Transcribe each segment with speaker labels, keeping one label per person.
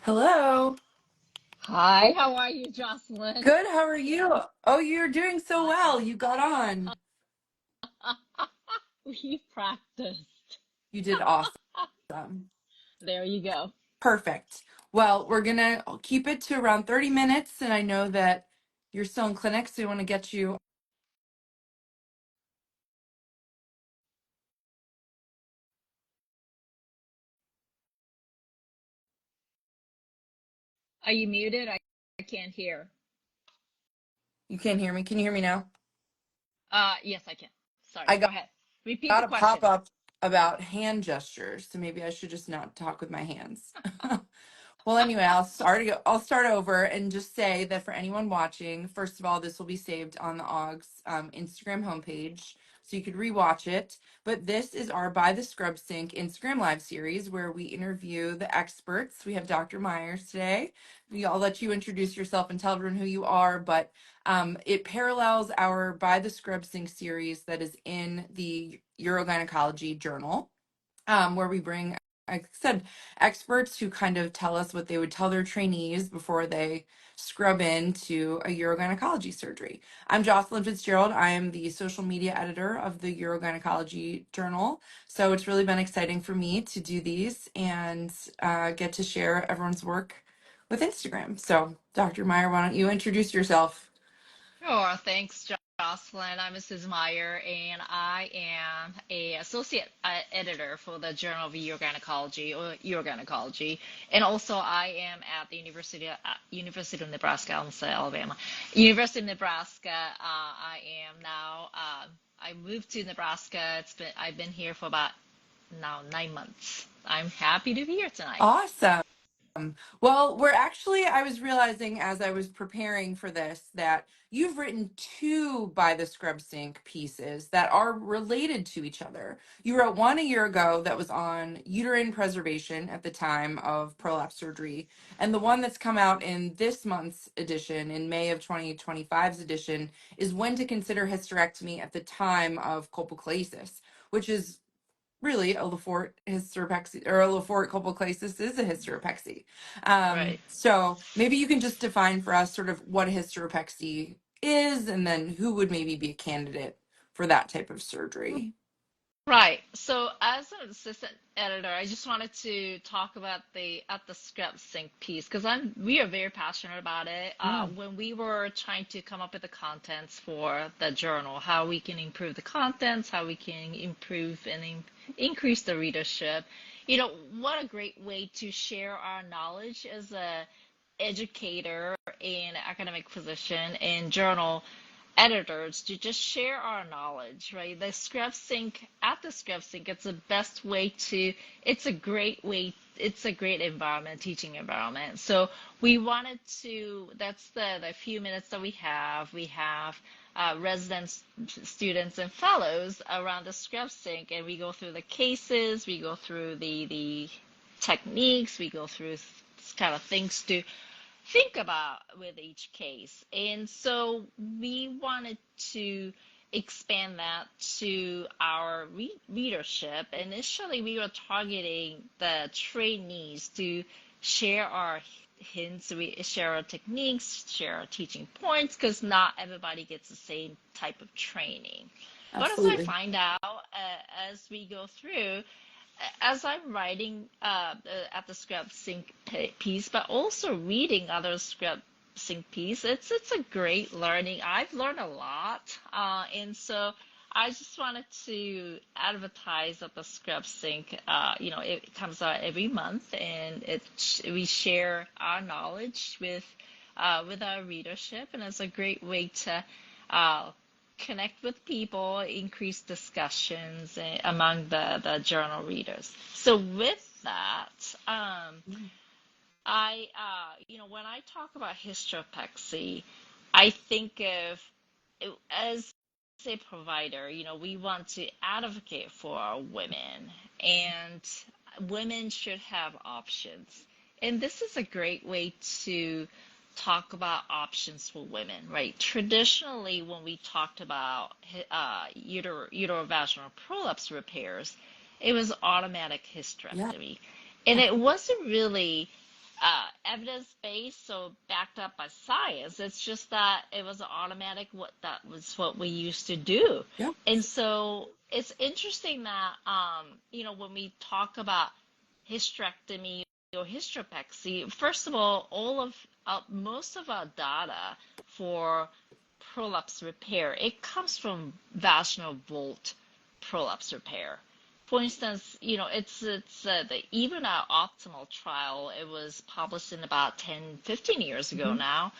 Speaker 1: Hello.
Speaker 2: Hi, how are you, Jocelyn?
Speaker 1: Good. How are you? Oh, you're doing so
Speaker 2: I
Speaker 1: well.
Speaker 2: am.
Speaker 1: You got on.
Speaker 2: We practiced.
Speaker 1: You did awesome.
Speaker 2: There you go.
Speaker 1: Perfect. Well, we're gonna keep it to around 30 minutes, and I know that you're still in clinic, so we want to get you.
Speaker 2: Are you muted? I can't hear.
Speaker 1: You can't hear me. Can you hear me now?
Speaker 2: Yes, I can. Sorry,
Speaker 1: I
Speaker 2: go ahead. Repeat
Speaker 1: got
Speaker 2: the
Speaker 1: a pop
Speaker 2: question.
Speaker 1: up about hand gestures, so maybe I should just not talk with my hands. Well, anyway, I'll start over and just say that for anyone watching, first of all, this will be saved on the OGS Instagram homepage, so you could rewatch it. But this is our By the Scrub Sink Instagram live series where we interview the experts. We have Dr. Myers today. I'll let you introduce yourself and tell everyone who you are, but it parallels our By the Scrub Sink series that is in the Urogynecology Journal, where we bring, like I said, experts who kind of tell us what they would tell their trainees before they scrub into a urogynecology surgery. I'm Jocelyn Fitzgerald. I am the social media editor of the Urogynecology Journal. So it's really been exciting for me to do these and get to share everyone's work with Instagram. So, Dr. Meyer, why don't you introduce yourself?
Speaker 2: Sure, thanks, Jocelyn. I'm Mrs. Meyer, and I am a associate editor for the Journal of Urogynecology, and also I am at the University of Nebraska, I almost said Alabama, University of Nebraska. I am now. I moved to Nebraska. I've been here for about now 9 months. I'm happy to be here tonight.
Speaker 1: Awesome. Well, I was realizing as I was preparing for this that you've written two By the Scrub Sink pieces that are related to each other. You wrote one a year ago that was on uterine preservation at the time of prolapse surgery, and the one that's come out in this month's edition, in May of 2025's edition, is when to consider hysterectomy at the time of colpoclasis, which is really a Lefort hysteropexy, or a Lefort colpoclasis is a hysteropexy.
Speaker 2: Right.
Speaker 1: So maybe you can just define for us sort of what a hysteropexy is, and then who would maybe be a candidate for that type of surgery.
Speaker 2: Right. So as an assistant editor, I just wanted to talk about the at the script sync piece because we are very passionate about it.
Speaker 1: Yeah,
Speaker 2: When we were trying to come up with the contents for the journal, how we can improve the contents, how we can improve and increase the readership. What a great way to share our knowledge as a educator and academic physician and journal editors to just share our knowledge, right? At the Scrub Sync, it's the best way to, it's a great way, it's a great environment, teaching environment. So we wanted to, that's the few minutes that we have. We have residents, students, and fellows around the Scrub Sync, and we go through the cases, we go through the techniques, we go through kind of things to think about with each case. And so we wanted to expand that to our readership. Initially, we were targeting the trainees to share our hints, we share our techniques, share our teaching points, because not everybody gets the same type of training. But as I
Speaker 1: absolutely.
Speaker 2: find out as we go through, as I'm writing at the Scrub Sync piece, but also reading other Scrub Sync piece, it's a great learning. I've learned a lot, and so I just wanted to advertise that the Scrub Sync. It comes out every month, and we share our knowledge with our readership, and it's a great way to uh, connect with people, increase discussions among the journal readers. So with that, when I talk about hysteropexy, I think of as a provider, we want to advocate for our women, and women should have options. And this is a great way to talk about options for women, right? Traditionally, when we talked about uterovaginal prolapse repairs, it was automatic
Speaker 1: Yeah.
Speaker 2: hysterectomy. And it wasn't really evidence-based, so backed up by science. It's just that it was automatic. What that was what we used to do,
Speaker 1: Yep.
Speaker 2: and so it's interesting that when we talk about hysterectomy or hysteropexy, first of all of most of our data for prolapse repair, it comes from vaginal vault prolapse repair. For instance, even our optimal trial, it was published in about 10, 15 years ago
Speaker 1: Hmm.
Speaker 2: now.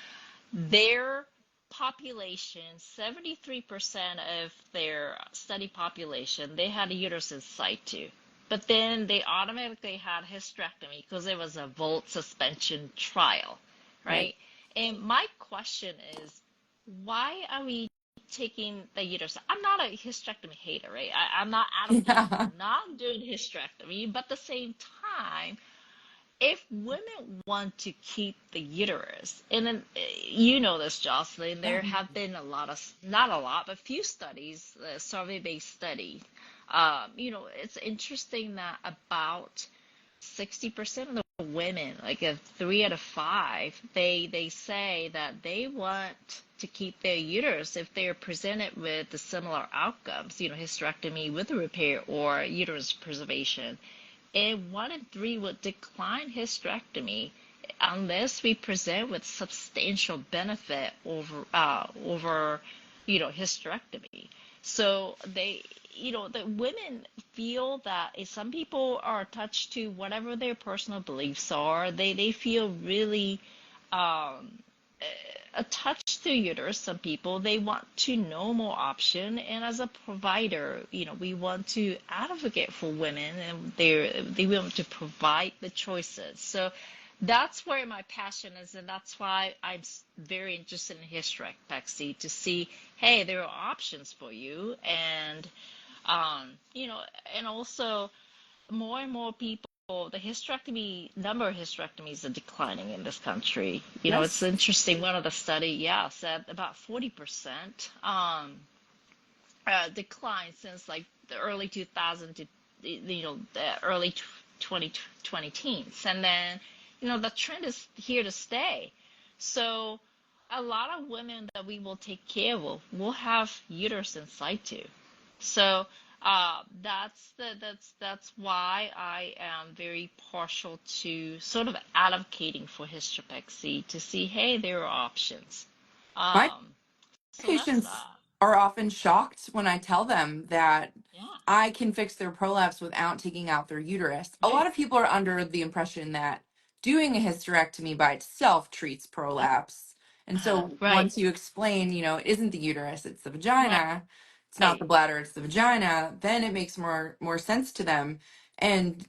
Speaker 2: Their population, 73% of their study population, they had a uterus in situ. But then they automatically had hysterectomy because it was a volt suspension trial,
Speaker 1: Right.
Speaker 2: right? And my question is, why are we taking the uterus? I'm not a hysterectomy hater, right? I'm not advocating for
Speaker 1: Yeah.
Speaker 2: not doing hysterectomy, but at the same time, if women want to keep the uterus, and then you know this, Jocelyn,
Speaker 1: Yeah.
Speaker 2: there have been a lot of, not a lot, but few studies, survey-based studies. It's interesting that about 60% of the women, like 3 out of 5, they say that they want to keep their uterus if they're presented with the similar outcomes, hysterectomy with a repair or uterus preservation. And 1 in 3 would decline hysterectomy unless we present with substantial benefit over hysterectomy. So the women feel that if some people are attached to whatever their personal beliefs are. They feel really um, attached to uterus. Some people, they want to know more option, and as a provider, we want to advocate for women, and they want to provide the choices. So that's where my passion is, and that's why I'm very interested in hysterectomy, to see, hey, there are options for you. And um, you know, and also more and more people, the hysterectomy number of hysterectomies are declining in this country. It's
Speaker 1: Yes.
Speaker 2: interesting. One of the study, yeah, said about 40% decline since like the early 2000 to the early 2020 teens, and then the trend is here to stay. So a lot of women that we will take care of will have uterus in situ. So that's why I am very partial to sort of advocating for hysteropexy, to see, hey, there are options.
Speaker 1: My
Speaker 2: Um, so that's
Speaker 1: patients
Speaker 2: that.
Speaker 1: are often shocked when I tell them that
Speaker 2: Yeah,
Speaker 1: I can fix their prolapse without taking out their uterus. A lot
Speaker 2: right.
Speaker 1: of people are under the impression that doing a hysterectomy by itself treats prolapse. And so
Speaker 2: Right,
Speaker 1: once you explain, it isn't the uterus, it's the
Speaker 2: right,
Speaker 1: vagina, it's not the bladder, it's the vagina, then it makes more sense to them. And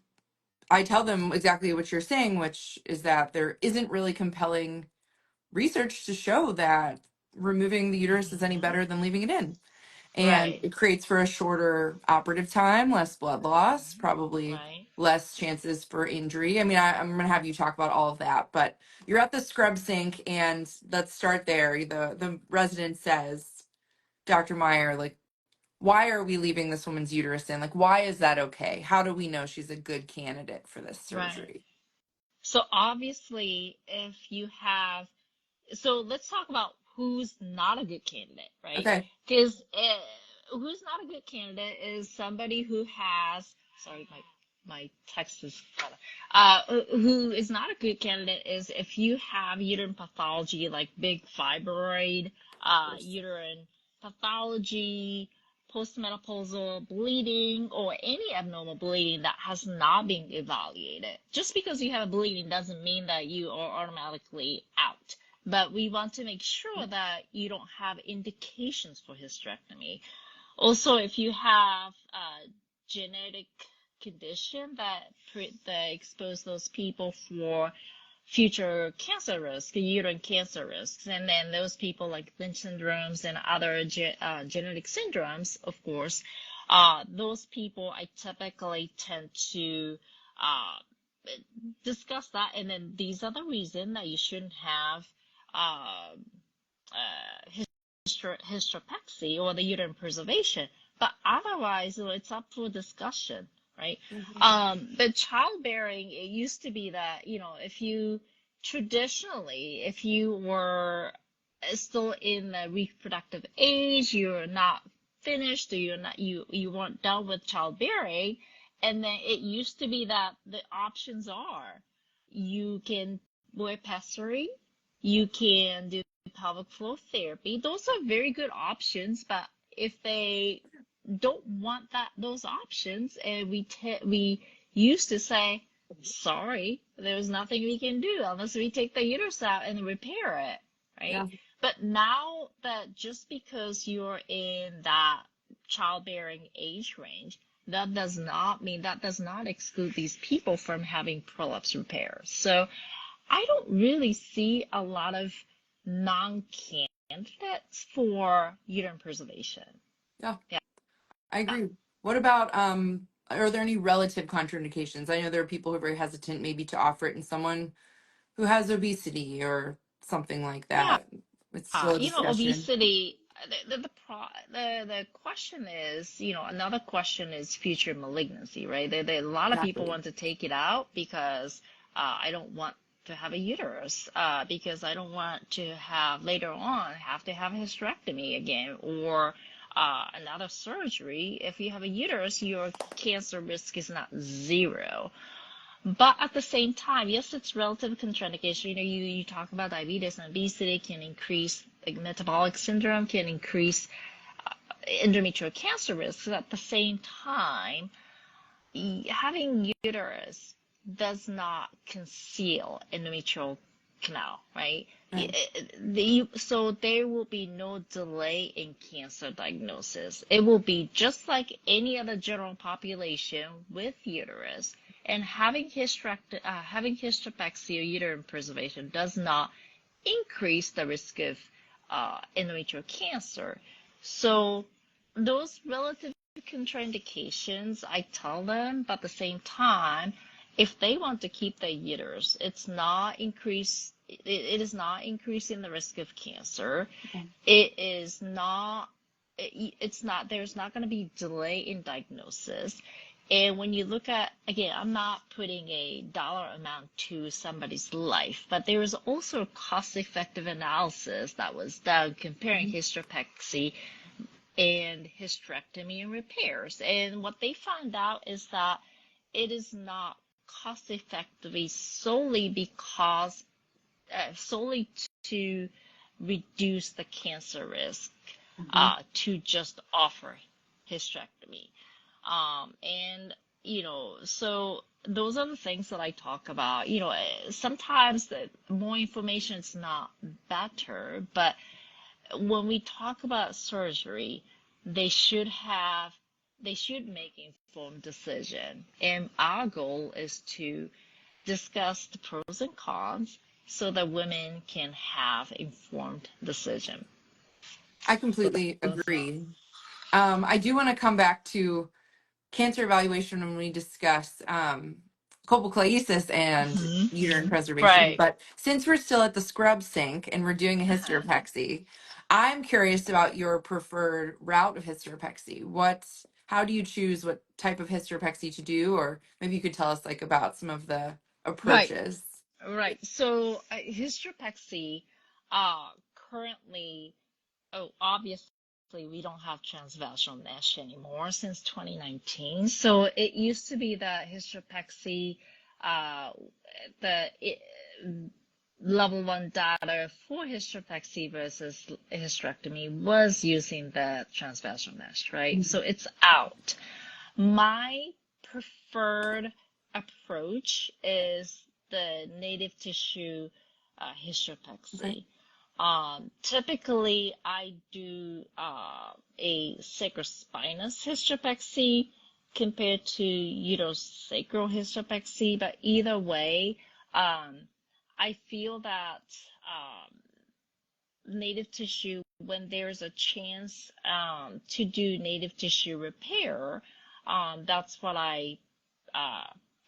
Speaker 1: I tell them exactly what you're saying, which is that there isn't really compelling research to show that removing the uterus is any
Speaker 2: hmm
Speaker 1: better than leaving it in. And
Speaker 2: right,
Speaker 1: it creates for a shorter operative time, less blood loss, probably
Speaker 2: right,
Speaker 1: less chances for injury. I mean, I'm going to have you talk about all of that, but you're at the scrub sink, and let's start there. The resident says, Dr. Meyer, like, why are we leaving this woman's uterus in? Like, why is that okay? How do we know she's a good candidate for this
Speaker 2: right.
Speaker 1: surgery?
Speaker 2: So obviously, if you have, so let's talk about who's not a good candidate, right?
Speaker 1: Okay.
Speaker 2: Because who's not a good candidate is somebody who has, sorry, my text is kind of, who is not a good candidate is if you have uterine pathology like big fibroid, uterine pathology, postmenopausal bleeding, or any abnormal bleeding that has not been evaluated. Just because you have a bleeding doesn't mean that you are automatically out, but we want to make sure that you don't have indications for hysterectomy. Also, if you have a genetic condition that expose those people for future cancer risk, uterine cancer risks, and then those people like Lynch syndromes and other genetic syndromes, of course, those people I typically tend to uh, discuss that, and then these are the reason that you shouldn't have uh, hysteropexy or the uterine preservation. But otherwise, it's up for discussion. right?
Speaker 1: Mhm.
Speaker 2: But childbearing, it used to be that, if you traditionally, if you were still in the reproductive age, you're not finished, or you weren't done with childbearing, and then it used to be that the options are you can wear pessary, you can do pelvic floor therapy. Those are very good options, but if they don't want those options, and we used to say, sorry, there's nothing we can do unless we take the uterus out and repair it, right?
Speaker 1: Yeah.
Speaker 2: But now that just because you're in that childbearing age range, that does not exclude these people from having prolapse repairs. So I don't really see a lot of non-candidates for uterine preservation.
Speaker 1: Yeah.
Speaker 2: Yeah.
Speaker 1: I agree. What about are there any relative contraindications? I know there are people who are very hesitant maybe to offer it in someone who has obesity or something like
Speaker 2: Yeah.
Speaker 1: that. It's still a discussion.
Speaker 2: Obesity, the question is, another question is future malignancy, right? A lot of people
Speaker 1: Exactly.
Speaker 2: want to take it out because I don't want to have a uterus, because I don't want to have later on have to have a hysterectomy again, or another surgery. If you have a uterus, your cancer risk is not zero. But at the same time, yes, it's relative contraindication. You talk about diabetes and obesity can increase, like metabolic syndrome can increase endometrial cancer risks. At the same time, having uterus does not conceal endometrial canal, right?
Speaker 1: Right.
Speaker 2: So there will be no delay in cancer diagnosis. It will be just like any other general population with uterus. And having hysteropexy or uterine preservation does not increase the risk of endometrial cancer. So those relative contraindications, I tell them, but at the same time, if they want to keep their uterus, it is not increasing the risk of cancer.
Speaker 1: Okay.
Speaker 2: It is not, it's not, there's not going to be delay in diagnosis. And when you look at, again, I'm not putting a dollar amount to somebody's life, but there is also a cost-effective analysis that was done comparing
Speaker 1: Mhm.
Speaker 2: hysteropexy and hysterectomy and repairs. And what they found out is that it is not cost effectively solely to reduce the cancer risk,
Speaker 1: Mhm.
Speaker 2: to just offer hysterectomy. And, so those are the things that I talk about. Sometimes the more information is not better, but when we talk about surgery, they should have, they should make informed decision. And our goal is to discuss the pros and cons so that women can have informed decision.
Speaker 1: I
Speaker 2: So
Speaker 1: completely
Speaker 2: that's
Speaker 1: agree. I do want to come back to cancer evaluation when we discuss colpochloesis and uterine preservation.
Speaker 2: right.
Speaker 1: But since we're still at the scrub sink and we're doing a hysteropexy, I'm curious about your preferred route of hysteropexy. How do you choose what type of hysteropexy to do? Or maybe you could tell us like about some of the
Speaker 2: Right.
Speaker 1: approaches.
Speaker 2: Right. So hysteropexy, currently, oh, obviously we don't have transvaginal mesh anymore since 2019. So it used to be that hysteropexy, uh, the it, level one data for hysteropexy versus hysterectomy was using the transvaginal mesh, right? So it's out. My preferred approach is the native tissue
Speaker 1: Okay.
Speaker 2: hysteropexy. Typically, I do a sacrospinous hysteropexy compared to uterosacral hysteropexy, but either way, I feel that native tissue, when there's a chance to do native tissue repair, that's what I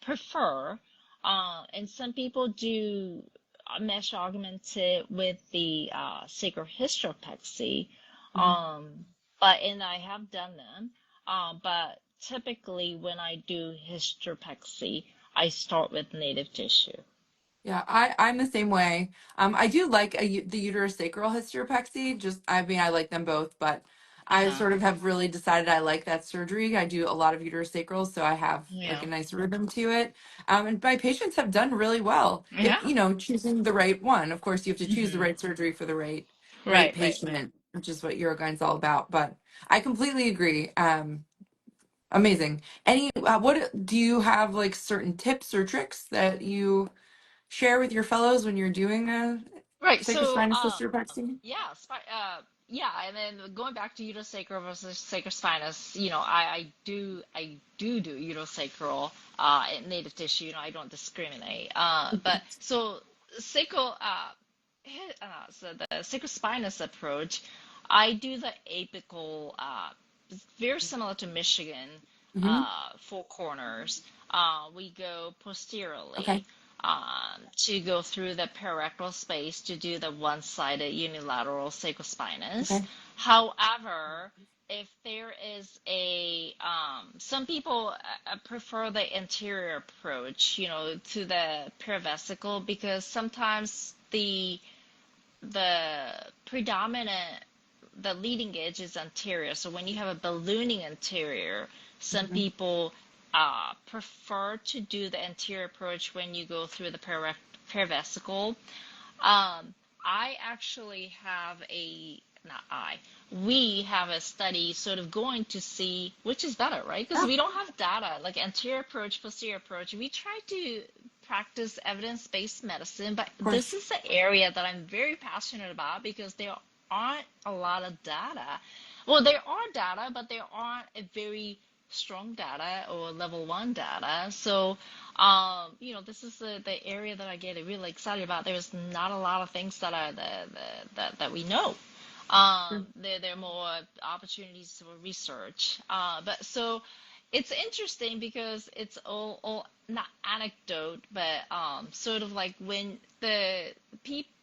Speaker 2: prefer. And some people do mesh augmented with the sacrohysteropexy,
Speaker 1: Mhm.
Speaker 2: but and I have done them. But typically when I do hysteropexy, I start with native tissue.
Speaker 1: Yeah, I'm the same way. I do like the uterosacral hysteropexy. Just, I mean, I like them both, but I
Speaker 2: Uh-huh.
Speaker 1: sort of have really decided I like that surgery. I do a lot of uterosacral, so I have like
Speaker 2: Yeah.
Speaker 1: a nice rhythm to it. And my patients have done really well. If,
Speaker 2: Yeah.
Speaker 1: choosing the right one. Of course, you have to choose the
Speaker 2: Hmm.
Speaker 1: right surgery for the right
Speaker 2: Right, right.
Speaker 1: patient, which is what Urogyne's all about. But I completely agree. Amazing. What do you have, like certain tips or tricks that you share with your fellows when you're doing a
Speaker 2: Right. So,
Speaker 1: sacrospinous hysteropexy?
Speaker 2: yeah, yeah, and then going back to uterosacral versus sacrospinous, I do uterosacral, in native tissue. I don't discriminate. But so sacral, so the sacrospinous approach, I do the apical, very similar to Michigan,
Speaker 1: Hmm.
Speaker 2: four corners. We go
Speaker 1: Okay.
Speaker 2: posteriorly to go through the perirectal space to do the one-sided unilateral sacrospinous.
Speaker 1: Okay.
Speaker 2: However, if there is some people prefer the anterior approach, to the perivesical because sometimes the predominant the leading edge is anterior. So when you have a ballooning anterior, some
Speaker 1: Hmm.
Speaker 2: people prefer to do the anterior approach when you go through the perivesical. I actually have not I, we have a study sort of going to see which is better, right? Because
Speaker 1: Yeah, of
Speaker 2: we don't have data like anterior approach, posterior approach. We try to practice evidence-based medicine, but this
Speaker 1: course.
Speaker 2: is the area that I'm very passionate about because there aren't a lot of data. Well, there are data, but there aren't a very strong data or level one data. So, this is the area that I get really excited about. There's not a lot of things that are that we know.
Speaker 1: Sure.
Speaker 2: There are more opportunities for research. But so it's interesting because it's all not anecdote, but sort of like when the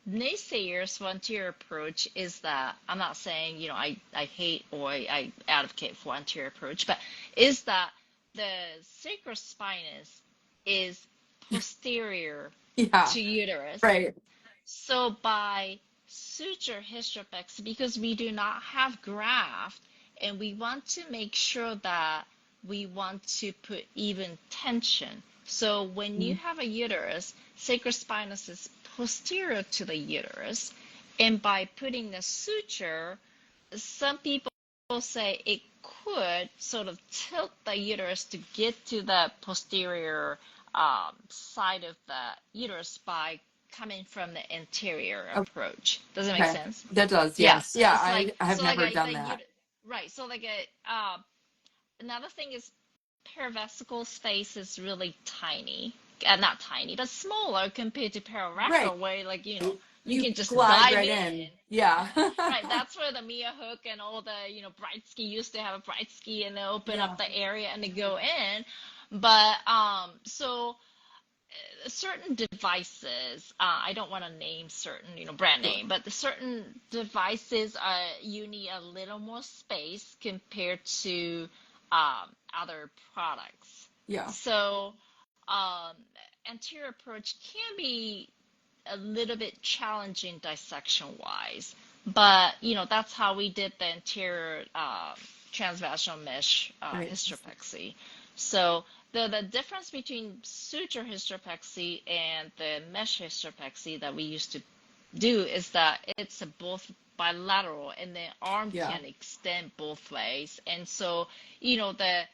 Speaker 2: naysayers for anterior approach is that I'm not saying I hate or I advocate for anterior approach, but is that the sacrospinous is posterior
Speaker 1: Yeah.
Speaker 2: to uterus.
Speaker 1: Right.
Speaker 2: So by suture hysteropexy, because we do not have graft, and we want to make sure that we want to put even tension. So when you
Speaker 1: Mhm.
Speaker 2: have a uterus, sacrospinous is posterior to the uterus, and by putting a suture, some people say it could sort of tilt the uterus to get to the posterior side of the uterus by coming from the anterior approach. Does it make
Speaker 1: Okay.
Speaker 2: sense?
Speaker 1: That does.
Speaker 2: Yeah.
Speaker 1: Yes.
Speaker 2: So
Speaker 1: Yeah.
Speaker 2: it's like
Speaker 1: I have
Speaker 2: so like
Speaker 1: never
Speaker 2: a
Speaker 1: done
Speaker 2: the
Speaker 1: that.
Speaker 2: right. So like another thing is perivesical space is really tiny. Not tiny, but smaller compared to
Speaker 1: Right.
Speaker 2: perirectal, where you
Speaker 1: You
Speaker 2: can just
Speaker 1: glide
Speaker 2: dive
Speaker 1: right
Speaker 2: in.
Speaker 1: in. Yeah.
Speaker 2: Right, that's where the Mia hook and all the, bright ski used to have a bright ski and they open
Speaker 1: Yeah.
Speaker 2: up the area and they go in. But so certain devices, I don't want to name certain, brand
Speaker 1: Sure.
Speaker 2: name, but the certain devices, you need a little more space compared to other products.
Speaker 1: Yeah.
Speaker 2: So um, anterior approach can be a little bit challenging dissection wise, but that's how we did the anterior transvaginal mesh
Speaker 1: Right.
Speaker 2: hysteropexy. So the difference between suture hysteropexy and the mesh hysteropexy that we used to do is that it's a both bilateral and the arm
Speaker 1: Yeah.
Speaker 2: can extend both ways, and so the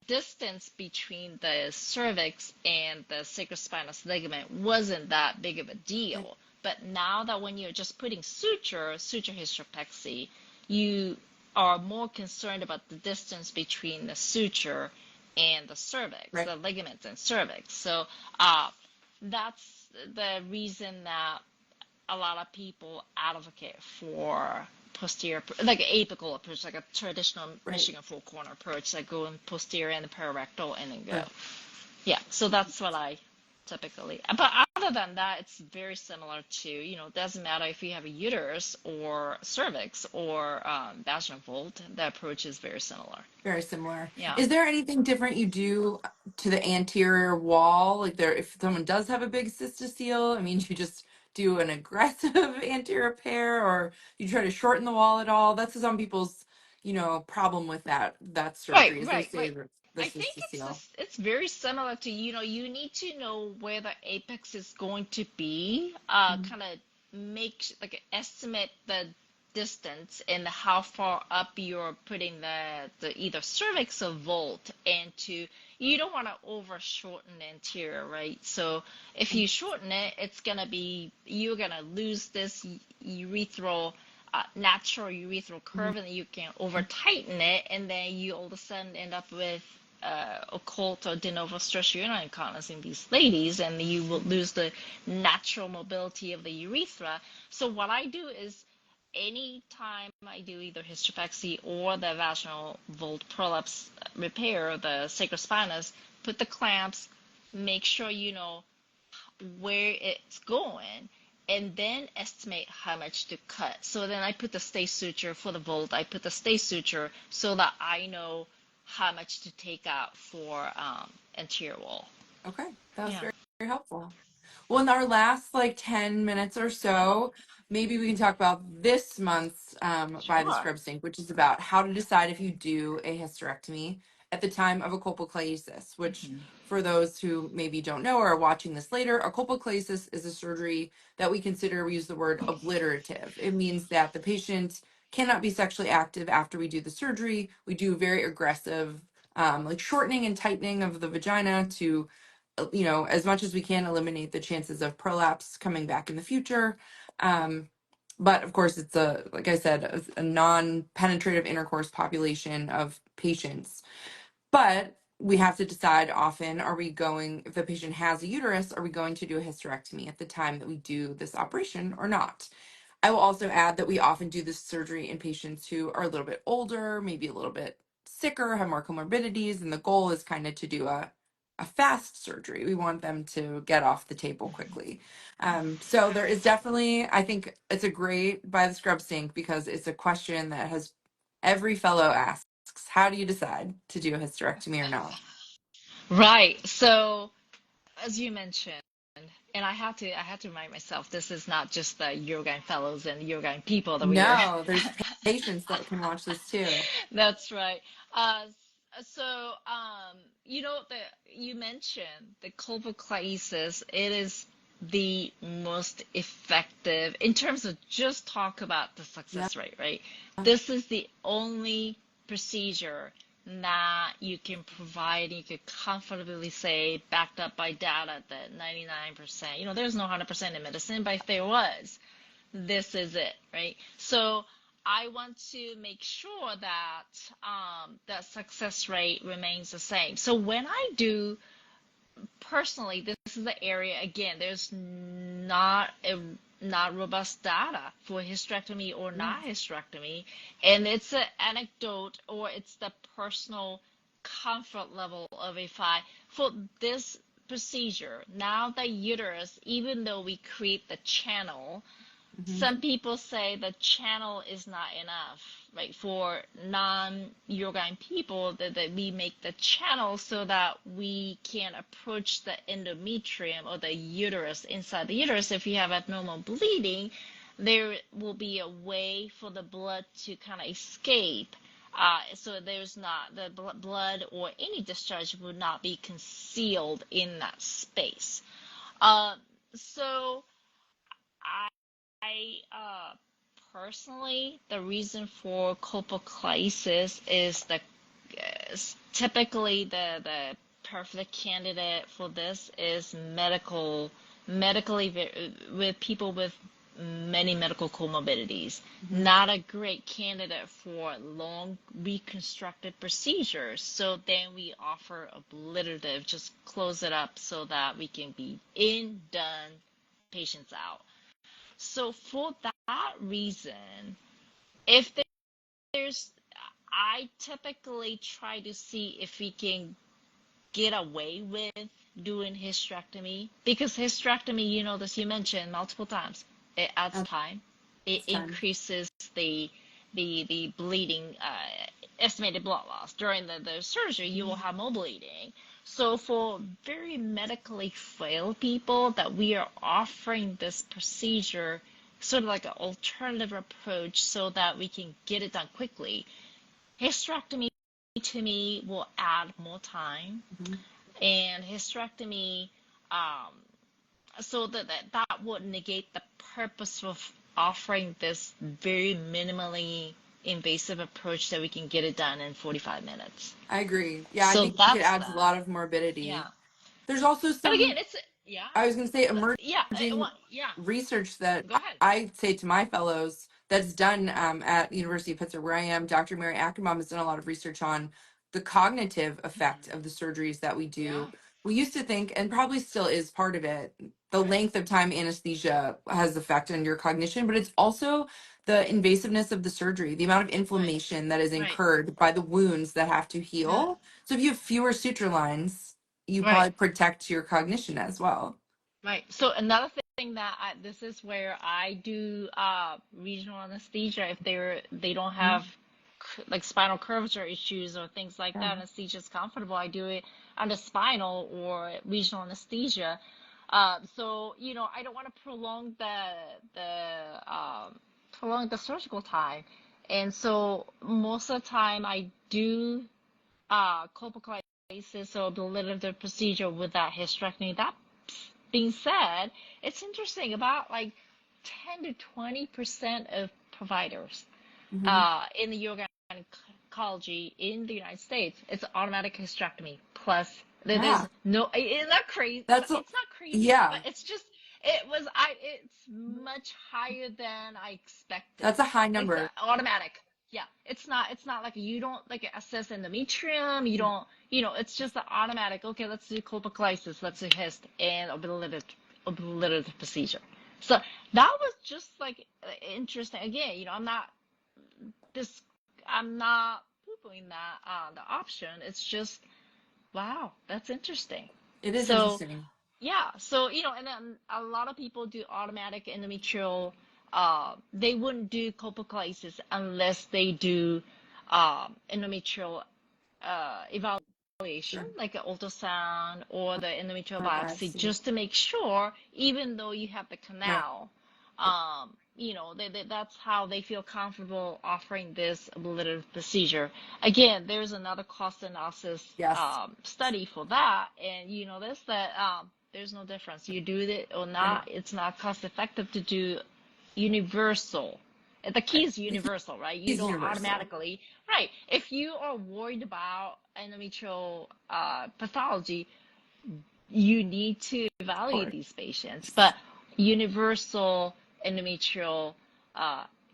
Speaker 2: distance between the cervix and the sacrospinous ligament wasn't that big of a
Speaker 1: Right.
Speaker 2: deal. But now that when you're just putting suture hysteropexy, you are more concerned about the distance between the suture and the cervix,
Speaker 1: Right.
Speaker 2: the ligaments and cervix. So that's the reason that a lot of people advocate for posterior, like an apical approach, like a traditional
Speaker 1: Right.
Speaker 2: Michigan four corner approach, like going posterior and the perirectal and then go.
Speaker 1: Sure.
Speaker 2: Yeah, so that's what I typically. But other than that, it's very similar to, it doesn't matter if you have a uterus or cervix or vaginal vault, the approach is very similar.
Speaker 1: Very similar.
Speaker 2: Yeah.
Speaker 1: Is there anything different you do to the anterior wall? Like there, if someone does have a big cystocele, I mean, you just do an aggressive anterior repair, or you try to shorten the wall at all? That's some people's, problem with that
Speaker 2: Right,
Speaker 1: surgery is they
Speaker 2: right,
Speaker 1: say
Speaker 2: right.
Speaker 1: the
Speaker 2: I think
Speaker 1: cystocele.
Speaker 2: it's very similar to, you need to know where the apex is going to be,
Speaker 1: Mhm.
Speaker 2: kind of like estimate the distance and how far up you're putting the either cervix or vault into. You don't want to over shorten the anterior, right? So if you shorten it, you're gonna lose this urethral natural urethral curve, and then you can over tighten it, and then you all of a sudden end up with occult or de novo stress urinary incontinence in these ladies, and you will lose the natural mobility of the urethra. So what I do is, anytime I do either hysteropexy or the vaginal vault prolapse repair, the sacrospinous, put the clamps, make sure you know where it's going, and then estimate how much to cut. So then I put the stay suture for the vault. I put the stay suture so that I know how much to take out for anterior wall.
Speaker 1: Okay, that was
Speaker 2: Yeah.
Speaker 1: very, very helpful. Well, in our last like 10 minutes or so, maybe we can talk about this month's By the
Speaker 2: Sure.
Speaker 1: Scrub Sink, which is about how to decide if you do a hysterectomy at the time of a colpoclasis, which
Speaker 2: Mhm.
Speaker 1: for those who maybe don't know or are watching this later, a colpoclasis is a surgery that we use the word obliterative. It means that the patient cannot be sexually active after we do the surgery. We do very aggressive, like shortening and tightening of the vagina to as much as we can eliminate the chances of prolapse coming back in the future. Um, but of course, it's like I said, a non-penetrative intercourse population of patients. But we have to decide often, if the patient has a uterus, are we going to do a hysterectomy at the time that we do this operation or not? I will also add that we often do this surgery in patients who are a little bit older, maybe a little bit sicker, have more comorbidities, and the goal is kind of to do a fast surgery. We want them to get off the table quickly. So there is definitely, I think it's a great By the Scrub Sink because it's a question that has every fellow asks, how do you decide to do a hysterectomy or not?
Speaker 2: Right. So as you mentioned, and I had to remind myself, this is not just the Urogyne fellows and Urogyne people that we are.
Speaker 1: No, there's patients that can watch this too.
Speaker 2: That's right. Uh, so, you mentioned the colpoclasis. It is the most effective in terms of just talk about the
Speaker 1: Yeah.
Speaker 2: success rate, right? This is the only procedure that you can provide, you could comfortably say, backed up by data, that 99%, there's no 100% in medicine, but if there was, this is it, right? So I want to make sure that the success rate remains the same. So when I do personally, this is the area again. There's not robust data for hysterectomy or
Speaker 1: Yeah.
Speaker 2: not hysterectomy, and it's an anecdote or it's the personal comfort level of if I for this procedure. Now the uterus, even though we create the channel,
Speaker 1: Mhm.
Speaker 2: some people say the channel is not enough, right? For non-urogyne people, that we make the channel so that we can approach the endometrium or the uterus inside the uterus. If you have abnormal bleeding, there will be a way for the blood to kind of escape. So there's not the blood or any discharge would not be concealed in that space. Uh, so I personally, the reason for colpoclasis is typically the perfect candidate for this is with people with many medical comorbidities.
Speaker 1: Mhm.
Speaker 2: Not a great candidate for long reconstructive procedures. So then we offer obliterative, just close it up so that we can be in, done, patients out. So for that reason, if there's, I typically try to see if we can get away with doing hysterectomy, because hysterectomy, this you mentioned multiple times, it adds time. It
Speaker 1: It's time.
Speaker 2: increases the bleeding, estimated blood loss during the surgery. You will have more bleeding. So for very medically frail people, that we are offering this procedure, sort of like an alternative approach, so that we can get it done quickly. Hysterectomy to me will add more time,
Speaker 1: Mm-hmm.
Speaker 2: and hysterectomy, um, so that would negate the purpose of offering this very minimally invasive approach that we can get it done in 45 minutes.
Speaker 1: I agree. Yeah, I
Speaker 2: So
Speaker 1: think it
Speaker 2: that's
Speaker 1: adds a lot
Speaker 2: that.
Speaker 1: of
Speaker 2: Yeah.
Speaker 1: morbidity. There's also
Speaker 2: But again,
Speaker 1: some,
Speaker 2: it's, yeah,
Speaker 1: I was going to say,
Speaker 2: yeah,
Speaker 1: emerging
Speaker 2: yeah.
Speaker 1: research that
Speaker 2: Go ahead.
Speaker 1: I say to my fellows that's done at University of Pittsburgh, where I am. Dr. Mary Ackerbaum has done a lot of research on the cognitive effect of the surgeries that we do.
Speaker 2: Yeah.
Speaker 1: We used to think, and probably still is part of it, the
Speaker 2: Right.
Speaker 1: length of time anesthesia has effect on your cognition, but it's also the invasiveness of the surgery, the amount of
Speaker 2: Right.
Speaker 1: inflammation that is
Speaker 2: Right.
Speaker 1: incurred by the wounds that have to
Speaker 2: Yeah.
Speaker 1: heal. So if you have fewer suture lines, you
Speaker 2: Right.
Speaker 1: probably protect your cognition as well.
Speaker 2: Right. So another thing that this is where I do regional anesthesia if they don't have like spinal curvature issues or things like
Speaker 1: Yeah.
Speaker 2: that. Anesthesia is comfortable. I do it under spinal or regional anesthesia. So I don't want to prolong the surgical time, and so most of the time I do colpocysis or obliterative procedure with that hysterectomy. That being said, it's interesting about like 10 to 20% of providers
Speaker 1: Hmm.
Speaker 2: in the urogynecology in the United States, it's automatic hysterectomy plus there's
Speaker 1: Yeah.
Speaker 2: no, it's not crazy,
Speaker 1: That's
Speaker 2: it's not crazy, but
Speaker 1: yeah.
Speaker 2: it's just it's much higher than I expected.
Speaker 1: That's a high
Speaker 2: Like the
Speaker 1: number.
Speaker 2: automatic. Yeah, it's not like you don't like assess endometrium, you don't, it's just the automatic. Okay, let's do colpocysis, let's do hyst and obliterative procedure. So that was just like interesting. Again, this I'm not poo-pooing that the option. It's just wow, that's interesting.
Speaker 1: It is
Speaker 2: So
Speaker 1: interesting.
Speaker 2: yeah, so and then a lot of people do automatic endometrial. They wouldn't do colpocysis unless they do endometrial evaluation,
Speaker 1: Sure.
Speaker 2: like an ultrasound or the endometrial
Speaker 1: Or
Speaker 2: biopsy,
Speaker 1: biopsy.
Speaker 2: just to make sure, even though you have the
Speaker 1: Right.
Speaker 2: canal, that's how they feel comfortable offering this ablative procedure. Again, there's another cost analysis
Speaker 1: Yes.
Speaker 2: study for that, and you know this that there's no difference. You do it or
Speaker 1: Right.
Speaker 2: not, it's not cost effective to do universal. The key
Speaker 1: Right.
Speaker 2: is universal, right? You
Speaker 1: It's
Speaker 2: don't
Speaker 1: universal.
Speaker 2: automatically, right? If you are worried about endometrial pathology, you need to
Speaker 1: Of
Speaker 2: evaluate
Speaker 1: course.
Speaker 2: these patients. But universal endometrial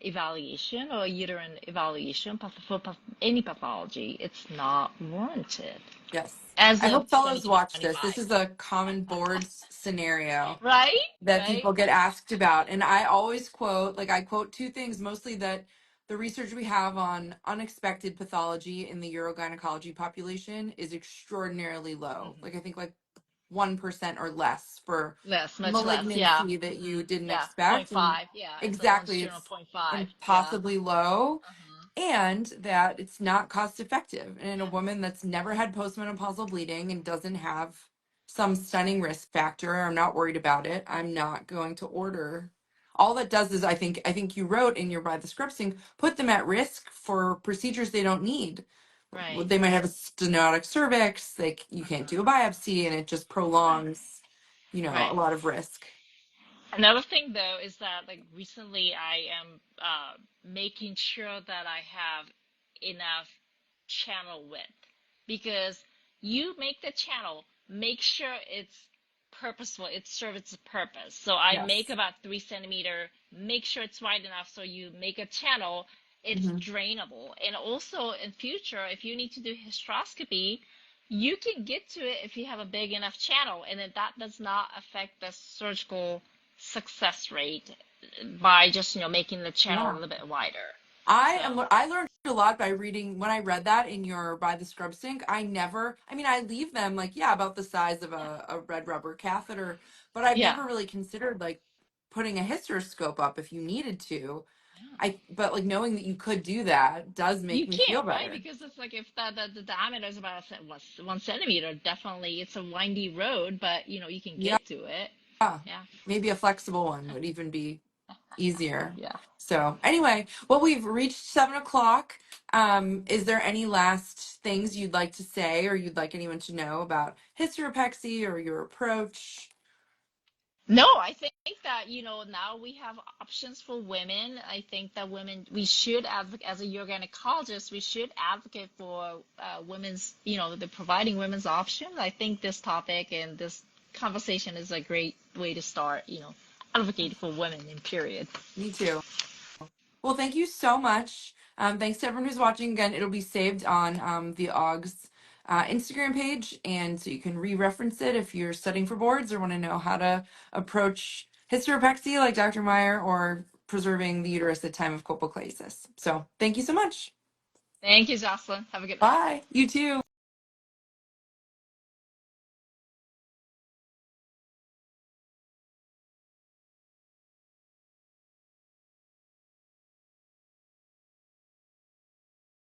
Speaker 2: evaluation or uterine evaluation for any pathology, it's not warranted
Speaker 1: Yes.
Speaker 2: as
Speaker 1: I
Speaker 2: of
Speaker 1: hope fellows watch this.
Speaker 2: 2025.
Speaker 1: This is a common boards scenario
Speaker 2: Right?
Speaker 1: that
Speaker 2: Right?
Speaker 1: people get asked about. And I always quote, like I quote two things, mostly that the research we have on unexpected pathology in the urogynecology population is extraordinarily low.
Speaker 2: Hmm.
Speaker 1: Like I think like 1% or less for
Speaker 2: Less, much less. Yeah.
Speaker 1: malignancy that you
Speaker 2: Hmm.
Speaker 1: didn't
Speaker 2: Yeah.
Speaker 1: expect. And
Speaker 2: 0.5. Yeah. It's a
Speaker 1: exactly,
Speaker 2: longitudinal
Speaker 1: it's
Speaker 2: 0.5. Yeah.
Speaker 1: impossibly low
Speaker 2: Uh-huh.
Speaker 1: and that it's not cost effective. And in a
Speaker 2: Yeah.
Speaker 1: woman that's never had postmenopausal bleeding and doesn't have some stunning risk factor, I'm not worried about it. I'm not going to order. All that does is I think you wrote in your by the scrubsing, put them at risk for procedures they don't need.
Speaker 2: Right.
Speaker 1: They might have a stenotic cervix, like you can't
Speaker 2: Uh-huh.
Speaker 1: do a biopsy and it just
Speaker 2: Right.
Speaker 1: prolongs, a
Speaker 2: Right.
Speaker 1: lot of risk.
Speaker 2: Another thing though is that like recently I am making sure that I have enough channel width, because you make the channel, make sure it's purposeful, it serves its purpose. So I make
Speaker 1: Yes.
Speaker 2: about 3 centimeter, make sure it's wide enough so you make a channel, it's
Speaker 1: Hmm.
Speaker 2: drainable. And also in future, if you need to do hysteroscopy, you can get to it if you have a big enough channel, and then that does not affect the surgical success rate by just making the channel a
Speaker 1: Yeah.
Speaker 2: little bit wider. So
Speaker 1: I learned a lot by reading when I read that in your by the scrub sink. I mean I leave them like yeah about the size of
Speaker 2: yeah,
Speaker 1: a red rubber catheter, but I've
Speaker 2: yeah,
Speaker 1: never really considered like putting a hysteroscope up if you needed to.
Speaker 2: yeah.
Speaker 1: I but like knowing that you could do that does make
Speaker 2: You
Speaker 1: me feel
Speaker 2: can, right?
Speaker 1: better.
Speaker 2: Because it's like if the diameter is about 1 centimeter, definitely it's a windy road, but you can
Speaker 1: Yeah,
Speaker 2: get to it. Yeah,
Speaker 1: maybe a flexible one would even be easier.
Speaker 2: yeah.
Speaker 1: So anyway, well, we've reached 7 o'clock. Is there any last things you'd like to say or you'd like anyone to know about hysteropexy or your approach?
Speaker 2: No, I think that, now we have options for women. I think that women, we should advocate, as a urogynecologist, we should advocate for women's, the providing women's options. I think this topic and this conversation is a great way to start, advocating for women in period.
Speaker 1: Me too. Well, thank you so much. Thanks to everyone who's watching. Again, it'll be saved on the OGS Instagram page, and so you can re-reference it if you're studying for boards or want to know how to approach hysteropexy like Dr. Meyer or preserving the uterus at time of colpoclasis. So thank you so much.
Speaker 2: Thank you, Jocelyn. Have a good night.
Speaker 1: Bye. You too.